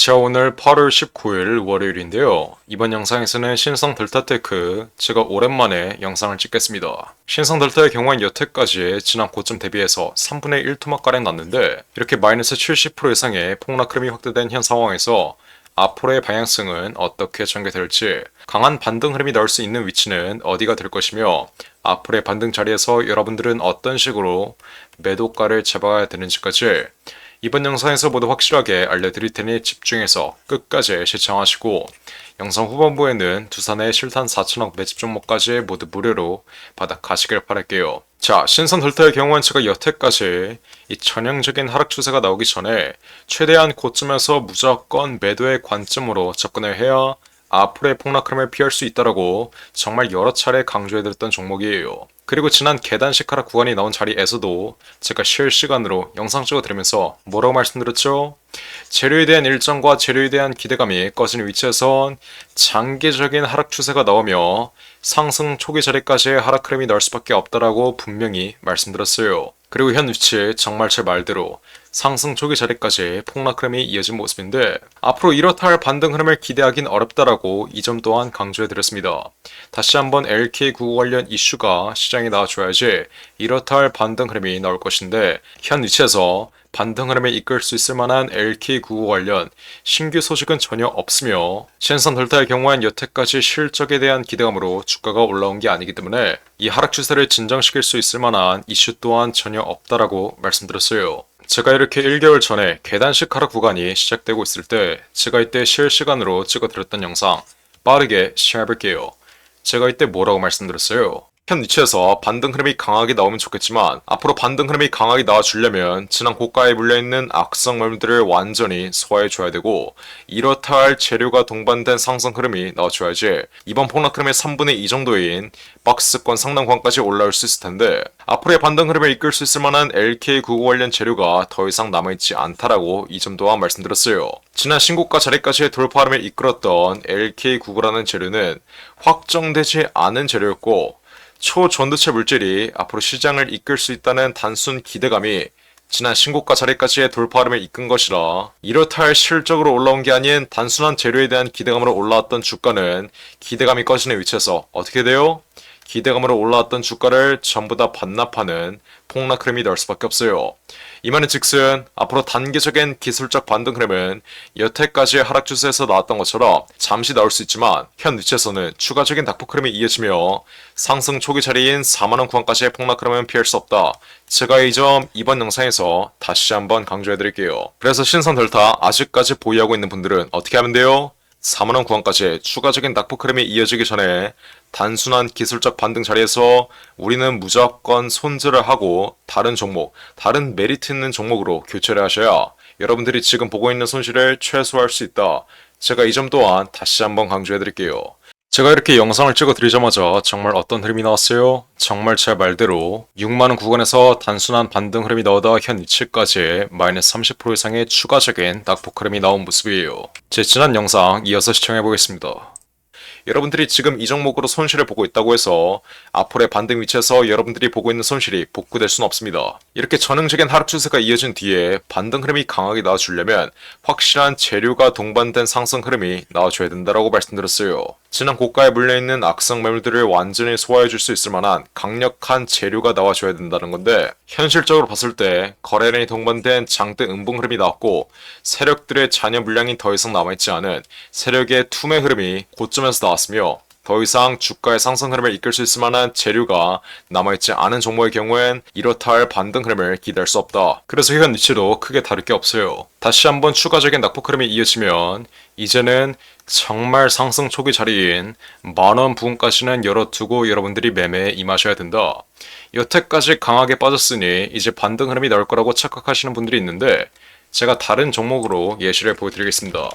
자, 오늘 8월 19일 월요일인데요. 이번 영상에서는 신성 델타테크, 제가 오랜만에 영상을 찍겠습니다. 신성 델타의 경우엔 여태까지 지난 고점 대비해서 3분의 1 토막가량 났는데 이렇게 마이너스 70% 이상의 폭락 흐름이 확대된 현 상황에서 앞으로의 방향성은 어떻게 전개될지, 강한 반등 흐름이 나올 수 있는 위치는 어디가 될 것이며 앞으로의 반등 자리에서 여러분들은 어떤 식으로 매도가를 잡아야 되는지까지 이번 영상에서 모두 확실하게 알려드릴 테니 집중해서 끝까지 시청하시고, 영상 후반부에는 두산의 실탄 4천억 매집 종목까지 모두 무료로 받아가시길 바랄게요. 자, 신선 델타의 경우는 제가 여태까지 이 전형적인 하락 추세가 나오기 전에 최대한 고점에서 무조건 매도의 관점으로 접근을 해야 앞으로의 폭락 흐름을 피할 수 있다라고 정말 여러 차례 강조해드렸던 종목이에요. 그리고 지난 계단식 하락 구간이 나온 자리에서도 제가 실시간으로 영상 찍어드리면서 뭐라고 말씀드렸죠? 재료에 대한 일정과 재료에 대한 기대감이 꺼지는 위치에선 장기적인 하락 추세가 나오며 상승 초기 자리까지의 하락 흐름이 나올 수밖에 없다라고 분명히 말씀드렸어요. 그리고 현 위치 정말 제 말대로 상승 초기 자리까지 폭락 흐름이 이어진 모습인데 앞으로 이렇다 할 반등 흐름을 기대하긴 어렵다라고 이 점 또한 강조해드렸습니다. 다시 한번 LK99 관련 이슈가 시장에 나와줘야지 이렇다 할 반등 흐름이 나올 것인데 현 위치에서 반등 흐름을 이끌 수 있을 만한 LK99 관련 신규 소식은 전혀 없으며 신선 델타의 경우엔 여태까지 실적에 대한 기대감으로 주가가 올라온 게 아니기 때문에 이 하락 추세를 진정시킬 수 있을 만한 이슈 또한 전혀 없다라고 말씀드렸어요. 제가 이렇게 1개월 전에 계단식 하락 구간이 시작되고 있을 때 제가 이때 실시간으로 찍어드렸던 영상 빠르게 시작해볼게요. 제가 이때 뭐라고 말씀드렸어요? 현 위치에서 반등 흐름이 강하게 나오면 좋겠지만 앞으로 반등 흐름이 강하게 나와주려면 지난 고가에 물려있는 악성 매물들을 완전히 소화해줘야 되고 이렇다 할 재료가 동반된 상승 흐름이 나와줘야지 이번 폭락 흐름의 3분의 2 정도인 박스권 상단권까지 올라올 수 있을 텐데 앞으로의 반등 흐름을 이끌 수 있을 만한 LK99 관련 재료가 더 이상 남아있지 않다라고 이 점 또한 말씀드렸어요. 지난 신고가 자리까지의 돌파 흐름을 이끌었던 LK99라는 재료는 확정되지 않은 재료였고 초전도체 물질이 앞으로 시장을 이끌 수 있다는 단순 기대감이 지난 신고가 자리까지의 돌파 흐름을 이끈 것이라 이렇다 할 실적으로 올라온 게 아닌 단순한 재료에 대한 기대감으로 올라왔던 주가는 기대감이 꺼지는 위치에서 어떻게 돼요? 기대감으로 올라왔던 주가를 전부 다 반납하는 폭락 흐름이 나올 수밖에 없어요. 이 말은 즉슨 앞으로 단기적인 기술적 반등 흐름은 여태까지의 하락 추세에서 나왔던 것처럼 잠시 나올 수 있지만 현 위치에서는 추가적인 낙폭 흐름이 이어지며 상승 초기 자리인 4만원 구간까지의 폭락 흐름은 피할 수 없다. 제가 이 점 이번 영상에서 다시 한번 강조해드릴게요. 그래서 신선 델타 아직까지 보유하고 있는 분들은 어떻게 하면 돼요? 4만원 구간까지 추가적인 낙폭 흐름이 이어지기 전에 단순한 기술적 반등 자리에서 우리는 무조건 손절을 하고 다른 종목, 다른 메리트 있는 종목으로 교체를 하셔야 여러분들이 지금 보고 있는 손실을 최소화할 수 있다. 제가 이 점 또한 다시 한번 강조해드릴게요. 제가 이렇게 영상을 찍어드리자마자 정말 어떤 흐름이 나왔어요? 정말 제 말대로 6만원 구간에서 단순한 반등 흐름이 나오다 현 위치까지 마이너스 30% 이상의 추가적인 낙폭 흐름이 나온 모습이에요. 제 지난 영상 이어서 시청해보겠습니다. 여러분들이 지금 이 종목으로 손실을 보고 있다고 해서 앞으로의 반등 위치에서 여러분들이 보고 있는 손실이 복구될 수는 없습니다. 이렇게 전형적인 하락 추세가 이어진 뒤에 반등 흐름이 강하게 나와주려면 확실한 재료가 동반된 상승 흐름이 나와줘야 된다고 말씀드렸어요. 지난 고가에 물려있는 악성 매물들을 완전히 소화해줄 수 있을 만한 강력한 재료가 나와줘야 된다는 건데 현실적으로 봤을 때 거래량이 동반된 장대 음봉 흐름이 나왔고 세력들의 잔여 물량이 더 이상 남아있지 않은 세력의 투매 흐름이 고점에서 나왔으며 더 이상 주가의 상승 흐름을 이끌 수 있을 만한 재료가 남아있지 않은 종목의 경우엔 이렇다 할 반등 흐름을 기대할 수 없다. 그래서 현 위치도 크게 다를 게 없어요. 다시 한번 추가적인 낙폭 흐름이 이어지면 이제는 정말 상승 초기 자리인 만원 부근까지는 열어두고 여러분들이 매매에 임하셔야 된다. 여태까지 강하게 빠졌으니 이제 반등 흐름이 나올 거라고 착각하시는 분들이 있는데 제가 다른 종목으로 예시를 보여드리겠습니다.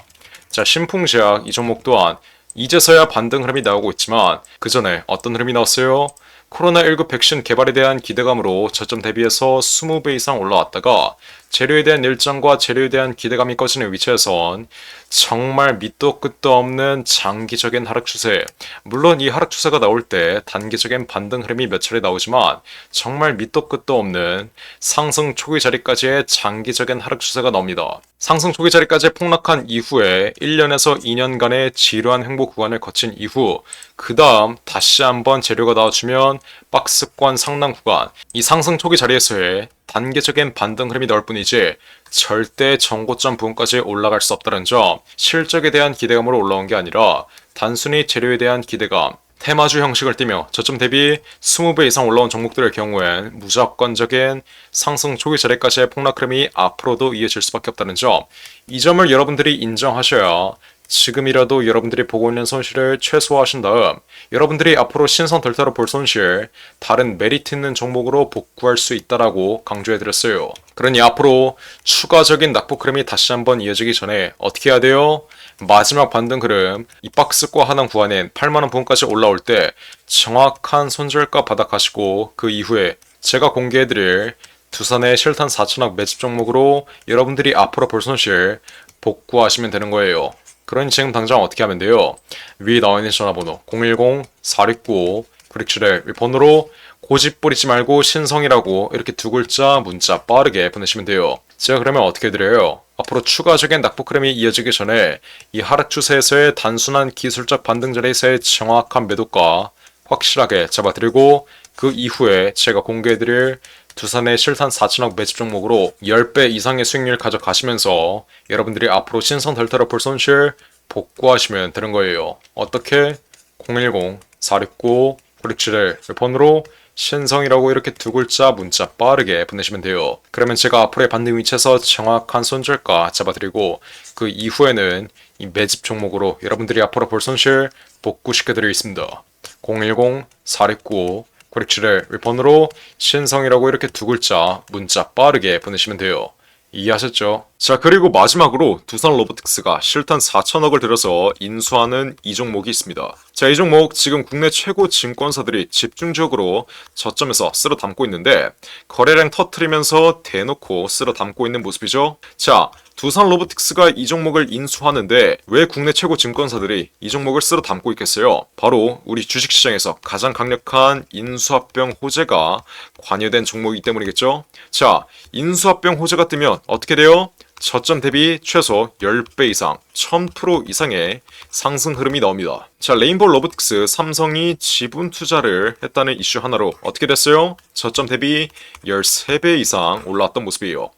자, 신풍제약 이 종목 또한 이제서야 반등 흐름이 나오고 있지만 그 전에 어떤 흐름이 나왔어요? 코로나19 백신 개발에 대한 기대감으로 저점 대비해서 20배 이상 올라왔다가 재료에 대한 일정과 재료에 대한 기대감이 꺼지는 위치에선 정말 밑도 끝도 없는 장기적인 하락 추세. 물론 이 하락 추세가 나올 때 단기적인 반등 흐름이 몇 차례 나오지만 정말 밑도 끝도 없는 상승 초기 자리까지의 장기적인 하락 추세가 나옵니다. 상승 초기 자리까지 폭락한 이후에 1년에서 2년간의 지루한 횡보 구간을 거친 이후 그 다음 다시 한번 재료가 나와주면 박스권 상단 구간, 이 상승 초기 자리에서의 단계적인 반등 흐름이 나올 뿐이지 절대 정고점 부분까지 올라갈 수 없다는 점, 실적에 대한 기대감으로 올라온 게 아니라 단순히 재료에 대한 기대감, 테마주 형식을 띠며 저점 대비 20배 이상 올라온 종목들의 경우엔 무조건적인 상승 초기 자리까지의 폭락 흐름이 앞으로도 이어질 수밖에 없다는 점, 이 점을 여러분들이 인정하셔야 지금이라도 여러분들이 보고 있는 손실을 최소화하신 다음 여러분들이 앞으로 신성 델타로 볼 손실 다른 메리트 있는 종목으로 복구할 수 있다라고 강조해드렸어요. 그러니 앞으로 추가적인 낙폭 흐름이 다시 한번 이어지기 전에 어떻게 해야 돼요? 마지막 반등 흐름, 이 박스과 하단 구간인 8만원 부분까지 올라올 때 정확한 손절가 바닥하시고 그 이후에 제가 공개해드릴 두산의 실탄 4천억 매집 종목으로 여러분들이 앞으로 볼 손실 복구하시면 되는 거예요. 그러니 지금 당장 어떻게 하면 돼요? 위에 나와 있는 전화번호 010-4695-9671 번호로 고집 부리지 말고 신성이라고 이렇게 두 글자 문자 빠르게 보내시면 돼요. 제가 그러면 어떻게 해드려요? 앞으로 추가적인 낙폭 흐름이 이어지기 전에 이 하락 추세에서의 단순한 기술적 반등 자리에서의 정확한 매도가 확실하게 잡아드리고 그 이후에 제가 공개해드릴 두산의 실탄 4천억 매집 종목으로 10배 이상의 수익률 가져가시면서 여러분들이 앞으로 신성 델타로 볼 손실 복구하시면 되는 거예요. 어떻게? 010-469-9671 번호로 신성이라고 이렇게 두 글자 문자 빠르게 보내시면 돼요. 그러면 제가 앞으로의 반등 위치에서 정확한 손절가 잡아드리고 그 이후에는 이 매집 종목으로 여러분들이 앞으로 볼 손실 복구시켜드리고 있습니다. 010-469 9671 번호로 신성이라고 이렇게 두 글자 문자 빠르게 보내시면 돼요. 이해하셨죠? 자, 그리고 마지막으로 두산 로보틱스가 실탄 4천억을 들여서 인수하는 이 종목이 있습니다. 자, 이 종목 지금 국내 최고 증권사들이 집중적으로 저점에서 쓸어 담고 있는데 거래량 터트리면서 대놓고 쓸어 담고 있는 모습이죠. 자, 두산 로보틱스가 이 종목을 인수하는데 왜 국내 최고 증권사들이 이 종목을 쓸어 담고 있겠어요? 바로 우리 주식시장에서 가장 강력한 인수합병 호재가 관여된 종목이기 때문이겠죠? 자, 인수합병 호재가 뜨면 어떻게 돼요? 저점 대비 최소 10배 이상, 1000% 이상의 상승 흐름이 나옵니다. 자, 레인보우 로보틱스, 삼성이 지분 투자를 했다는 이슈 하나로 어떻게 됐어요? 저점 대비 13배 이상 올라왔던 모습이에요.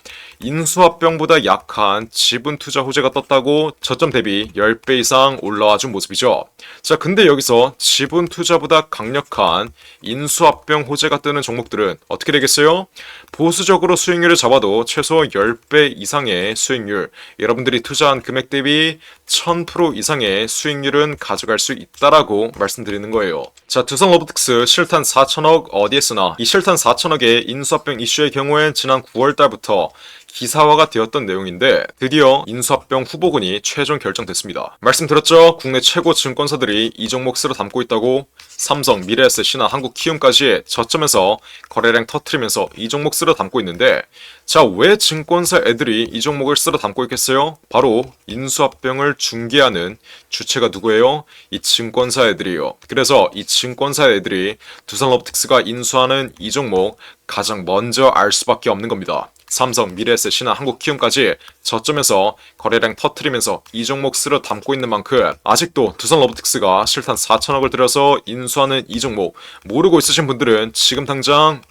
인수합병보다 약한 지분 투자 호재가 떴다고 저점 대비 10배 이상 올라와 준 모습이죠. 자, 근데 여기서 지분 투자보다 강력한 인수합병 호재가 뜨는 종목들은 어떻게 되겠어요? 보수적으로 수익률을 잡아도 최소 10배 이상의 수익률, 여러분들이 투자한 금액 대비 1000% 이상의 수익률은 가져갈 수 있다라고 말씀드리는 거예요. 자, 두산 로보틱스 실탄 4천억 어디에 쓰나? 이 실탄 4천억의 인수합병 이슈의 경우엔 지난 9월 달부터 기사화가 되었던 내용인데 드디어 인수합병 후보군이 최종 결정됐습니다. 말씀드렸죠? 국내 최고 증권사들이 이 종목 쓸어 담고 있다고. 삼성, 미래에셋, 신한, 한국키움까지 저점에서 거래량 터트리면서 이 종목 쓸어 담고 있는데 자, 왜 증권사 애들이 이 종목을 쓸어 담고 있겠어요? 바로 인수합병을 중개하는 주체가 누구예요? 이 증권사 애들이에요. 그래서 이 증권사 애들이 두산 로보틱스가 인수하는 이 종목 가장 먼저 알 수밖에 없는 겁니다. 삼성, 미래에셋, 신한, 한국키움까지 저점에서 거래량 터트리면서 이 종목 쓸어 담고 있는 만큼 아직도 두산 로보틱스가 실탄 4천억을 들여서 인수하는 이 종목 모르고 있으신 분들은 지금 당장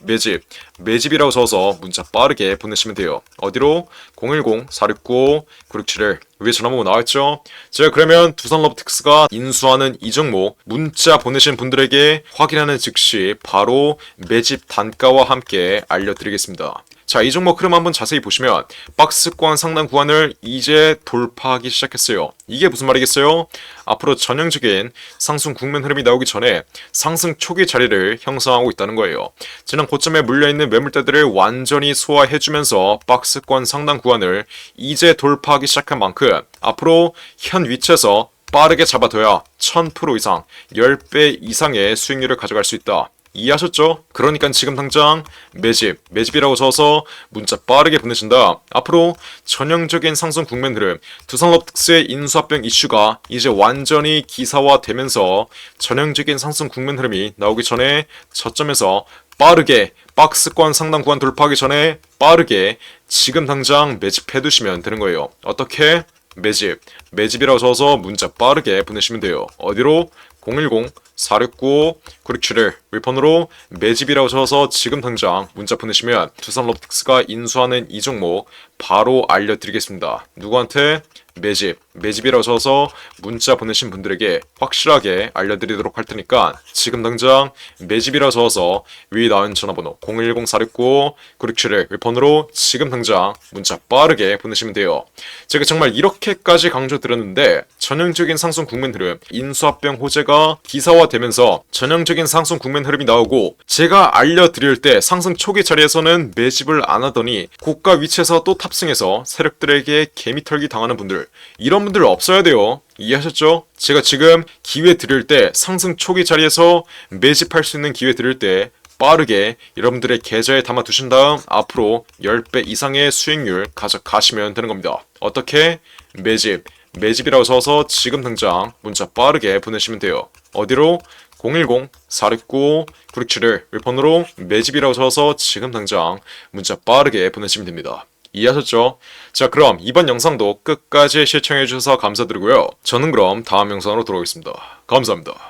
매집이라고 적어서 문자 빠르게 보내시면 돼요. 어디로? 010-469-9671 위에 전화번호 나와있죠? 제가 그러면 두산 로보틱스가 인수하는 이 종목 문자 보내신 분들에게 확인하는 즉시 바로 매집 단가와 함께 알려드리겠습니다. 자, 이 종목 흐름 한번 자세히 보시면 박스권 상단 구간을 이제 돌파하기 시작했어요. 이게 무슨 말이겠어요? 앞으로 전형적인 상승 국면 흐름이 나오기 전에 상승 초기 자리를 형성하고 있다는 거예요. 지난 고점에 물려있는 매물대들을 완전히 소화해주면서 박스권 상단 구간을 이제 돌파하기 시작한 만큼 앞으로 현 위치에서 빠르게 잡아둬야 1000% 이상, 10배 이상의 수익률을 가져갈 수 있다. 이해하셨죠? 그러니까 지금 당장 매집이라고 적어서 문자 빠르게 보내신다. 앞으로 전형적인 상승 국면 흐름, 두산로보틱스의 인수합병 이슈가 이제 완전히 기사화되면서 전형적인 상승 국면 흐름이 나오기 전에 저점에서 빠르게 박스권 상단 구간 돌파하기 전에 빠르게 지금 당장 매집해 두시면 되는 거예요. 어떻게? 매집이라고 적어서 문자 빠르게 보내시면 돼요. 어디로? 010-4695-9671 윌폰으로 매집이라고 적어서 지금 당장 문자 보내시면 두산로보틱스가 인수하는 이 종목 바로 알려드리겠습니다. 누구한테? 매집이라고 적어서 문자 보내신 분들에게 확실하게 알려드리도록 할 테니까 지금 당장 매집이라고 적어서 위에 나온 전화번호 010-4695-9671 윌폰으로 지금 당장 문자 빠르게 보내시면 돼요. 제가 정말 이렇게까지 강조드렸는데 전형적인 상승 국면 흐름, 인수합병 호재가 기사화되면서 전형적인 상승 국면 흐름이 나오고 제가 알려드릴 때 상승 초기 자리에서는 매집을 안 하더니 고가 위치에서 또 탑승해서 세력들에게 개미털기 당하는 분들, 이런 분들 없어야 돼요. 이해하셨죠? 제가 지금 기회 드릴 때 상승 초기 자리에서 매집할 수 있는 기회 드릴 때 빠르게 여러분들의 계좌에 담아 두신 다음 앞으로 10배 이상의 수익률 가져가시면 되는 겁니다. 어떻게? 매집이라고 써서 지금 당장 문자 빠르게 보내시면 돼요. 어디로? 010-4695-9671 윌폰으로 매집이라고 적어서 지금 당장 문자 빠르게 보내시면 됩니다. 이해하셨죠? 자, 그럼 이번 영상도 끝까지 시청해주셔서 감사드리고요. 저는 그럼 다음 영상으로 돌아오겠습니다. 감사합니다.